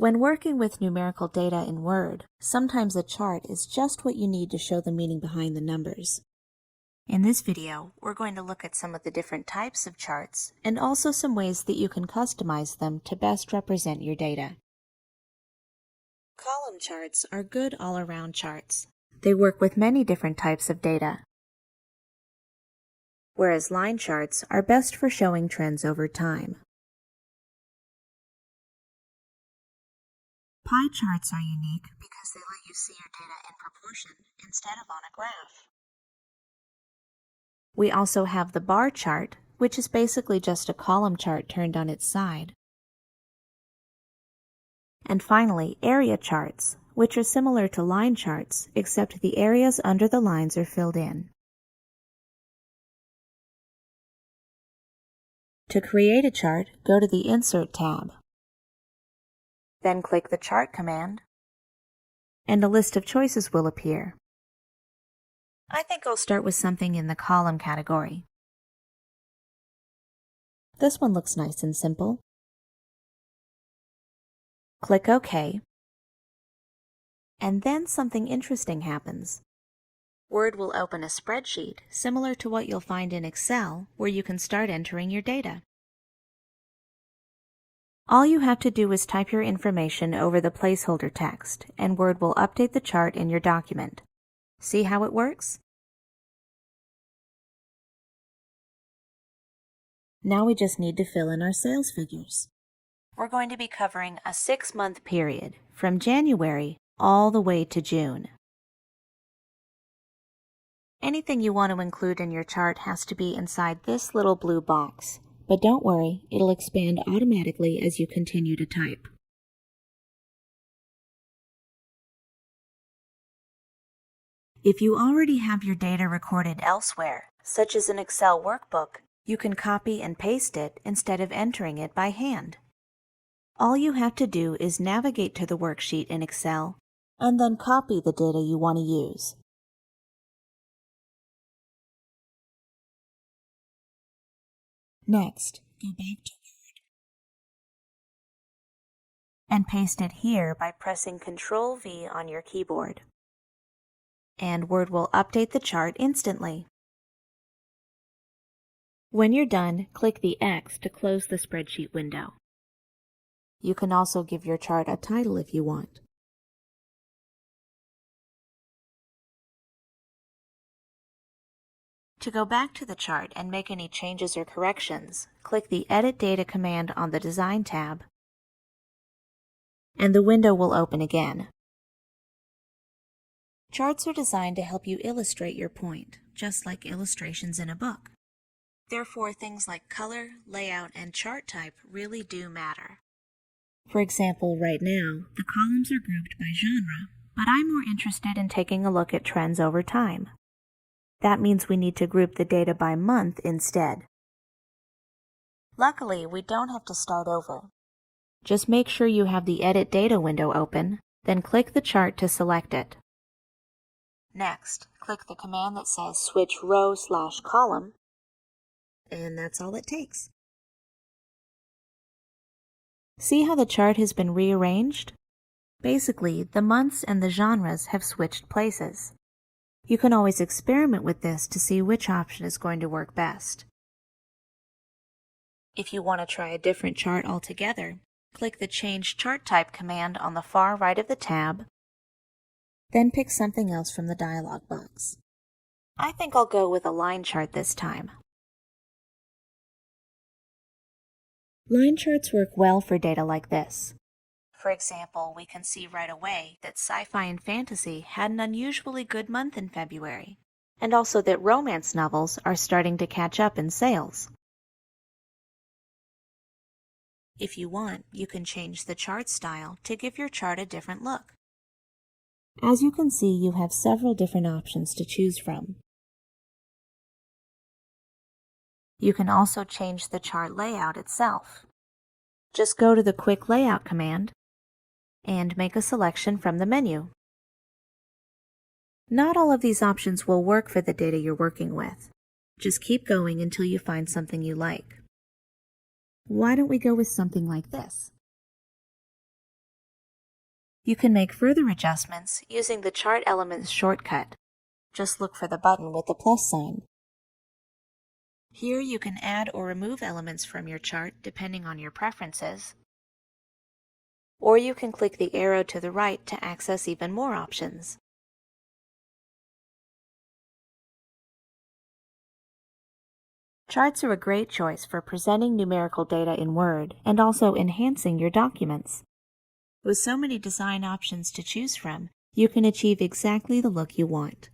When working with numerical data in Word, sometimes a chart is just what you need to show the meaning behind the numbers. In this video, we're going to look at some of the different types of charts and also some ways that you can customize them to best represent your data. Column charts are good all-around charts. They work with many different types of data, whereas line charts are best for showing trends over time. Pie charts are unique because they let you see your data in proportion instead of on a graph. We also have the bar chart, which is basically just a column chart turned on its side. And finally, area charts, which are similar to line charts, except the areas under the lines are filled in. To create a chart, go to the Insert tab. Then click the Chart command, and a list of choices will appear. I think I'll start with something in the column category. This one looks nice and simple. Click OK, and then something interesting happens. Word will open a spreadsheet similar to what you'll find in Excel, where you can start entering your data. All you have to do is type your information over the placeholder text, and Word will update the chart in your document. See how it works? Now we just need to fill in our sales figures. We're going to be covering a 6-month period, from January all the way to June. Anything you want to include in your chart has to be inside this little blue box, but don't worry, it'll expand automatically as you continue to type. If you already have your data recorded elsewhere, such as an Excel workbook, you can copy and paste it instead of entering it by hand. All you have to do is navigate to the worksheet in Excel and then copy the data you want to use. Next, go back to Word and paste it here by pressing Ctrl-V on your keyboard. And Word will update the chart instantly. When you're done, click the X to close the spreadsheet window. You can also give your chart a title if you want. To go back to the chart and make any changes or corrections, click the Edit Data command on the Design tab, and the window will open again. Charts are designed to help you illustrate your point, just like illustrations in a book. Therefore, things like color, layout, and chart type really do matter. For example, right now, the columns are grouped by genre, but I'm more interested in taking a look at trends over time. That means we need to group the data by month instead. Luckily, we don't have to start over. Just make sure you have the Edit Data window open, then click the chart to select it. Next, click the command that says Switch Row/Column, and that's all it takes. See how the chart has been rearranged? Basically, the months and the genres have switched places. You can always experiment with this to see which option is going to work best. If you want to try a different chart altogether, click the Change Chart Type command on the far right of the tab, then pick something else from the dialog box. I think I'll go with a line chart this time. Line charts work well for data like this. For example, we can see right away that sci-fi and fantasy had an unusually good month in February, and also that romance novels are starting to catch up in sales. If you want, you can change the chart style to give your chart a different look. As you can see, you have several different options to choose from. You can also change the chart layout itself. Just go to the Quick Layout command and make a selection from the menu. Not all of these options will work for the data you're working with. Just keep going until you find something you like. Why don't we go with something like this? You can make further adjustments using the Chart Elements shortcut. Just look for the button with the plus sign. Here you can add or remove elements from your chart depending on your preferences. Or you can click the arrow to the right to access even more options. Charts are a great choice for presenting numerical data in Word and also enhancing your documents. With so many design options to choose from, you can achieve exactly the look you want.